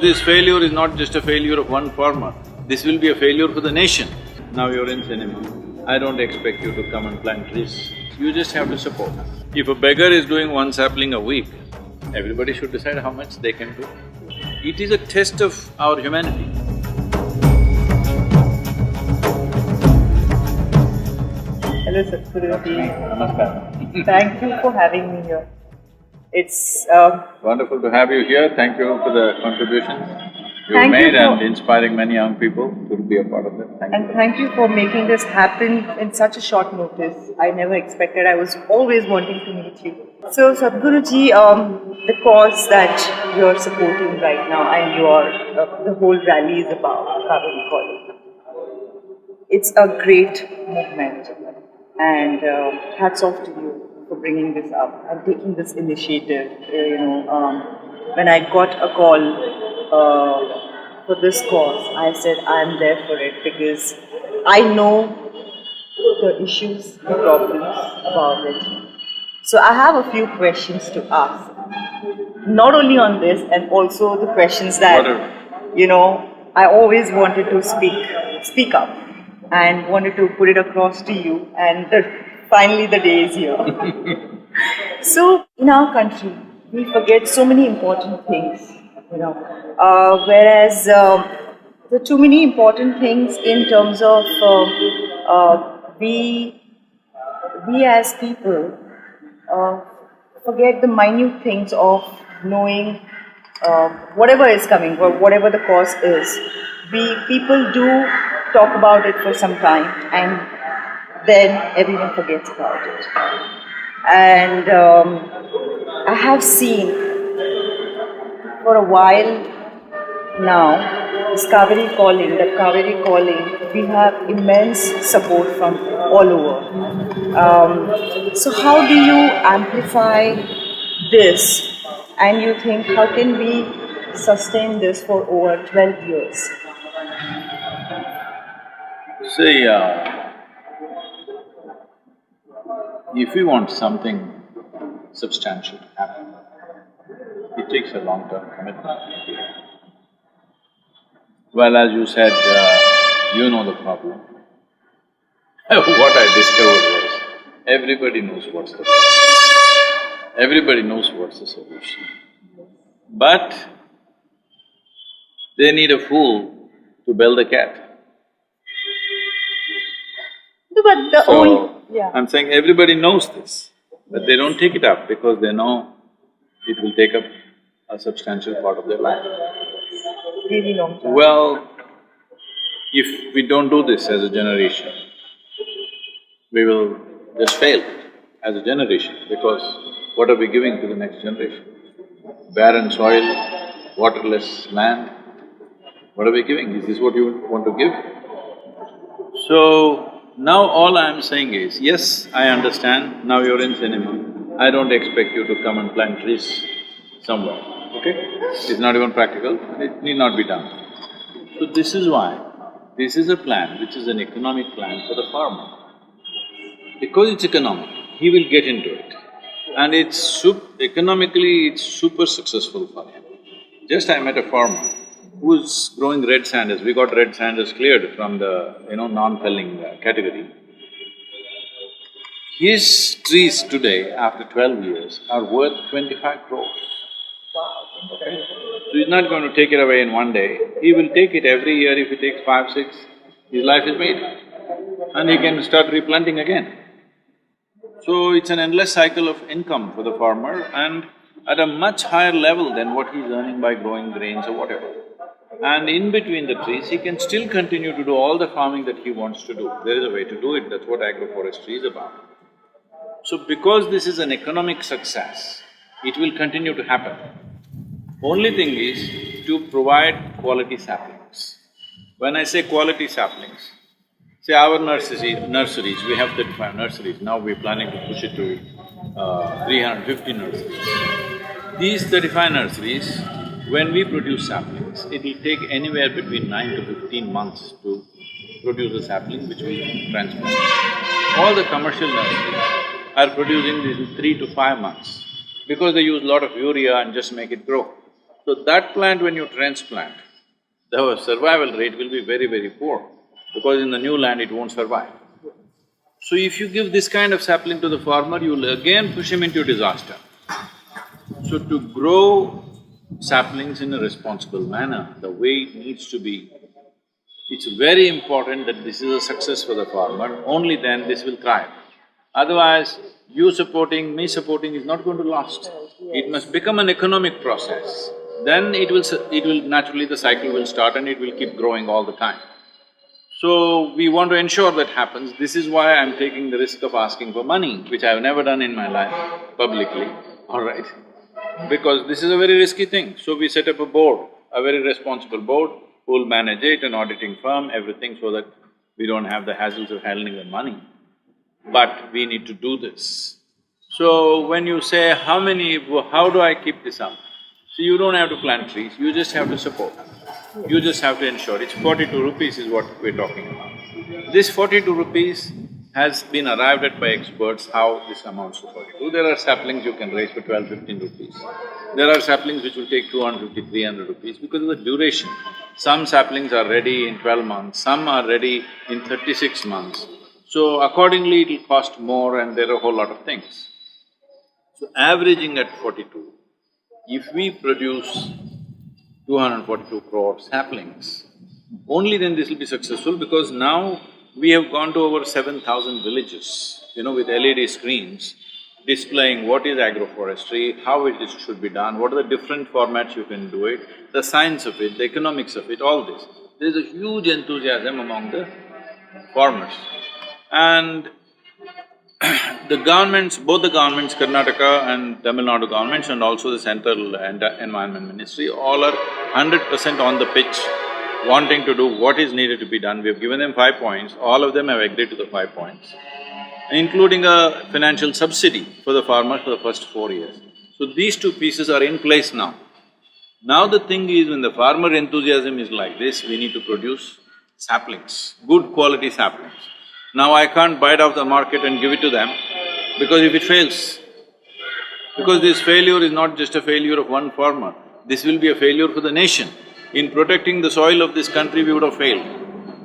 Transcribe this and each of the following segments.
this failure is not just a failure of one farmer, this will be a failure for the nation. Now you're in cinema, I don't expect you to come and plant trees, you just have to support. If a beggar is doing one sapling a week, everybody should decide how much they can do. It is a test of our humanity. Hello Sadhguru ji. Namaskar. Thank you for having me here. It's Wonderful to have you here, thank you for the contributions you've Thank you made for- and inspiring many young people to be a part of it. Thank you. thank you for making this happen in such a short notice. I never expected. I was always wanting to meet you. So Sadhguru ji, the cause that you're supporting right now and the whole rally is about Cauvery calling. It's a great movement, and hats off to you for bringing this up and taking this initiative. When I got a call for this cause, I said I'm there for it because I know the issues, the problems about it. So I have a few questions to ask, not only on this, and also the questions that Whatever. I always wanted to speak up, and wanted to put it across to you, and finally the day is here. So in our country, we forget so many important things, whereas there are too many important things in terms of we as people forget the minute things of knowing whatever is coming or whatever the cause is. People do talk about it for some time and then everyone forgets about it. And I have seen for a while now this Cauvery calling, we have immense support from all over. So how do you amplify this, and you think how can we sustain this for over 12 years? See, if we want something substantial to happen, it takes a long-term commitment. Well, as you said, you know the problem. What I discovered was, everybody knows what's the problem. Everybody knows what's the solution. But they need a fool to bell the cat. But I'm saying everybody knows this, but they don't take it up because they know it will take up a substantial part of their life. Really long time. Well, if we don't do this as a generation, we will just fail as a generation, because what are we giving to the next generation? Barren soil, waterless land, what are we giving? Is this what you want to give? So, now all I'm saying is, yes, I understand, now you're in cinema, I don't expect you to come and plant trees somewhere, okay? It's not even practical, it need not be done. So this is why, this is a plan which is an economic plan for the farmer. Because it's economic, he will get into it. And economically, it's super successful for him. Just I met a farmer who's growing red sanders. We got red sanders cleared from the, non-felling category. His trees today, after 12 years, are worth 25 crores. Okay? So he's not going to take it away in one day. He will take it every year. If he takes 5, 6, his life is made. And he can start replanting again. So it's an endless cycle of income for the farmer, and at a much higher level than what he's earning by growing grains or whatever. And in between the trees, he can still continue to do all the farming that he wants to do. There is a way to do it, that's what agroforestry is about. So because this is an economic success, it will continue to happen. Only thing is to provide quality saplings. When I say quality saplings, say our nurseries, we have 35 nurseries, now we're planning to push it to 350 nurseries. These 35 nurseries, when we produce saplings, it will take anywhere between 9 to 15 months to produce a sapling which will transplant. All the commercial nurseries are producing this in 3 to 5 months because they use a lot of urea and just make it grow. So that plant when you transplant, the survival rate will be very, very poor because in the new land it won't survive. So if you give this kind of sapling to the farmer, you will again push him into disaster. So to grow saplings in a responsible manner, the way it needs to be, it's very important that this is a success for the farmer, only then this will thrive. Otherwise, you supporting, me supporting is not going to last. It must become an economic process. Then it will naturally, the cycle will start and it will keep growing all the time. So, we want to ensure that happens. This is why I'm taking the risk of asking for money, which I've never done in my life publicly, all right? Because this is a very risky thing. So we set up a board, a very responsible board, who will manage it, an auditing firm, everything, so that we don't have the hassles of handling the money. But we need to do this. So when you say, how do I keep this up? So you don't have to plant trees, you just have to support. You just have to ensure. It's 42 rupees is what we're talking about. This 42 rupees has been arrived at by experts how this amounts to 42. There are saplings you can raise for 12–15 rupees. There are saplings which will take 250–300 rupees because of the duration. Some saplings are ready in 12 months, some are ready in 36 months. So accordingly it'll cost more and there are a whole lot of things. So averaging at 42, if we produce 242 crore saplings, only then this will be successful because now we have gone to over 7,000 villages, with LED screens displaying what is agroforestry, how it should be done, what are the different formats you can do it, the science of it, the economics of it, all this. There is a huge enthusiasm among the farmers. And the governments, both the governments, Karnataka and Tamil Nadu governments and also the Central Environment Ministry, all are 100% on the pitch, wanting to do what is needed to be done. We have given them 5 points, all of them have agreed to the 5 points, including a financial subsidy for the farmers for the first 4 years. So these two pieces are in place now. Now the thing is, when the farmer enthusiasm is like this, we need to produce saplings, good quality saplings. Now I can't buy it off the market and give it to them because if it fails, because this failure is not just a failure of one farmer, this will be a failure for the nation. In protecting the soil of this country, we would have failed.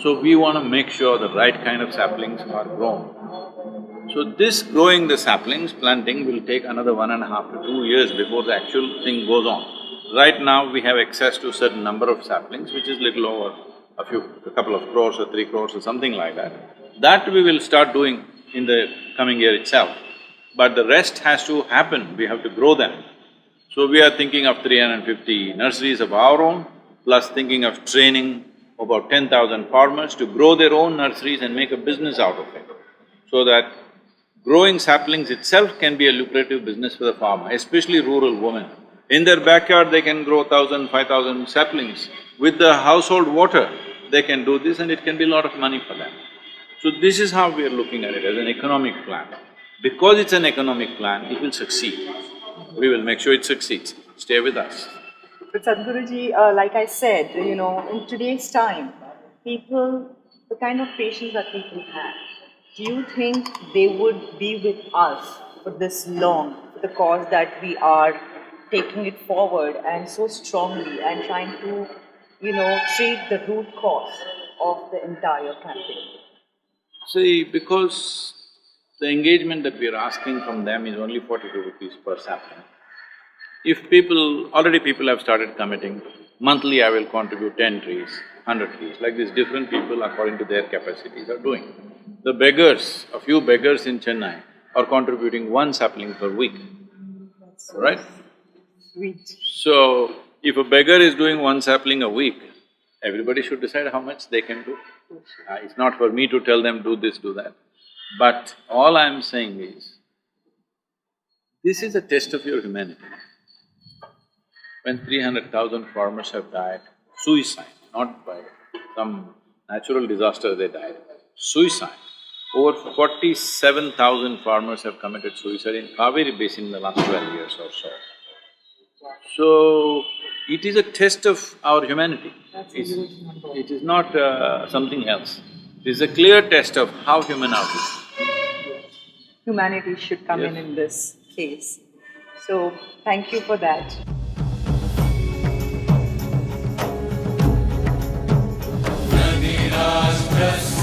So we want to make sure the right kind of saplings are grown. So this growing the saplings, planting will take another 1.5 to 2 years before the actual thing goes on. Right now we have access to a certain number of saplings, which is little over a couple of crores or 3 crores or something like that. That we will start doing in the coming year itself. But the rest has to happen, we have to grow them. So we are thinking of 350 nurseries of our own, plus thinking of training about 10,000 farmers to grow their own nurseries and make a business out of it. So that growing saplings itself can be a lucrative business for the farmer, especially rural women. In their backyard they can grow 1,000, 5,000 saplings. With the household water, they can do this and it can be a lot of money for them. So this is how we are looking at it, as an economic plan. Because it's an economic plan, it will succeed. We will make sure it succeeds. Stay with us. But Sadhguruji, like I said, in today's time, people, the kind of patience that people have, do you think they would be with us for this long, for the cause that we are taking it forward and so strongly and trying to, treat the root cause of the entire campaign? See, because the engagement that we are asking from them is only 42 rupees per sapling. If already people have started committing, monthly I will contribute 10 trees, 100 trees, like this different people according to their capacities are doing. The beggars, a few beggars in Chennai are contributing 1 sapling per week, right? Sweet. So, if a beggar is doing 1 sapling a week, everybody should decide how much they can do. It's not for me to tell them do this, do that. But all I'm saying is, this is a test of your humanity. When 300,000 farmers have died, suicide, not by some natural disaster they died, suicide. Over 47,000 farmers have committed suicide in Cauvery basin in the last 12 years or so. So, it is a test of our humanity. It is not something else. It is a clear test of how human are we. Humanity should come in this case. So, thank you for that. Sadhguru.